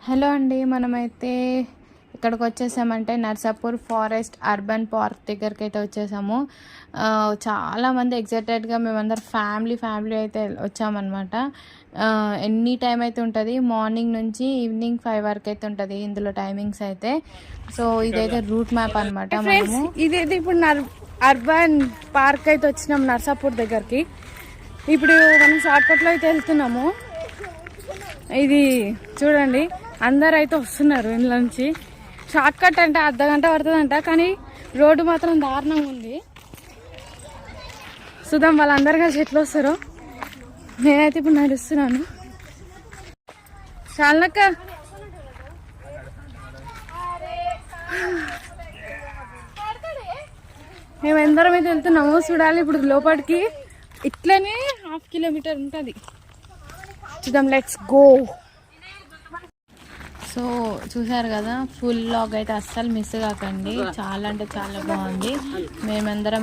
Hello అండి, మనమైతే ఇక్కడికి వచ్చేసామంటే నర్సాపూర్ ఫారెస్ట్ అర్బన్ పార్క్ దగ్గరికి అయితే వచ్చేసాము. చాలామంది ఎగ్జైటెడ్గా మేమందరం ఫ్యామిలీ అయితే వచ్చామన్నమాట. ఎనీ టైం అయితే ఉంటుంది, మార్నింగ్ నుంచి ఈవినింగ్ 5 వరకు అయితే ఉంటుంది ఇందులో టైమింగ్స్ అయితే. సో ఇదైతే రూట్ మ్యాప్ అనమాట. మనము ఇదైతే ఇప్పుడు అర్బన్ పార్క్ అయితే వచ్చినాం నర్సాపూర్ దగ్గరికి. ఇప్పుడు మనం షార్ట్కట్లో అయితే వెళ్తున్నాము. ఇది చూడండి, అందరు అయితే వస్తున్నారు ఇంట్లో నుంచి. షార్ట్ కట్ అంటే అర్ధగంట పడుతుందంట, కానీ రోడ్డు మాత్రం దారుణంగా ఉంది. చూద్దాం వాళ్ళందరు కలిసి ఎట్లా వస్తారో. నేనైతే ఇప్పుడు నడుస్తున్నాను. చాలనక్క మేము ఎందరం అయితే వెళ్తున్నాము. చూడాలి ఇప్పుడు లోపలికి. ఇట్లనే 1/2 కిలోమీటర్ ఉంటుంది. చూద్దాం, లెట్స్ గో. సో చూసారు కదా, ఫుల్ లాగ్ అయితే అస్సలు మిస్ కాకండి. చాలా అంటే చాలా బాగుంది. మేమందరం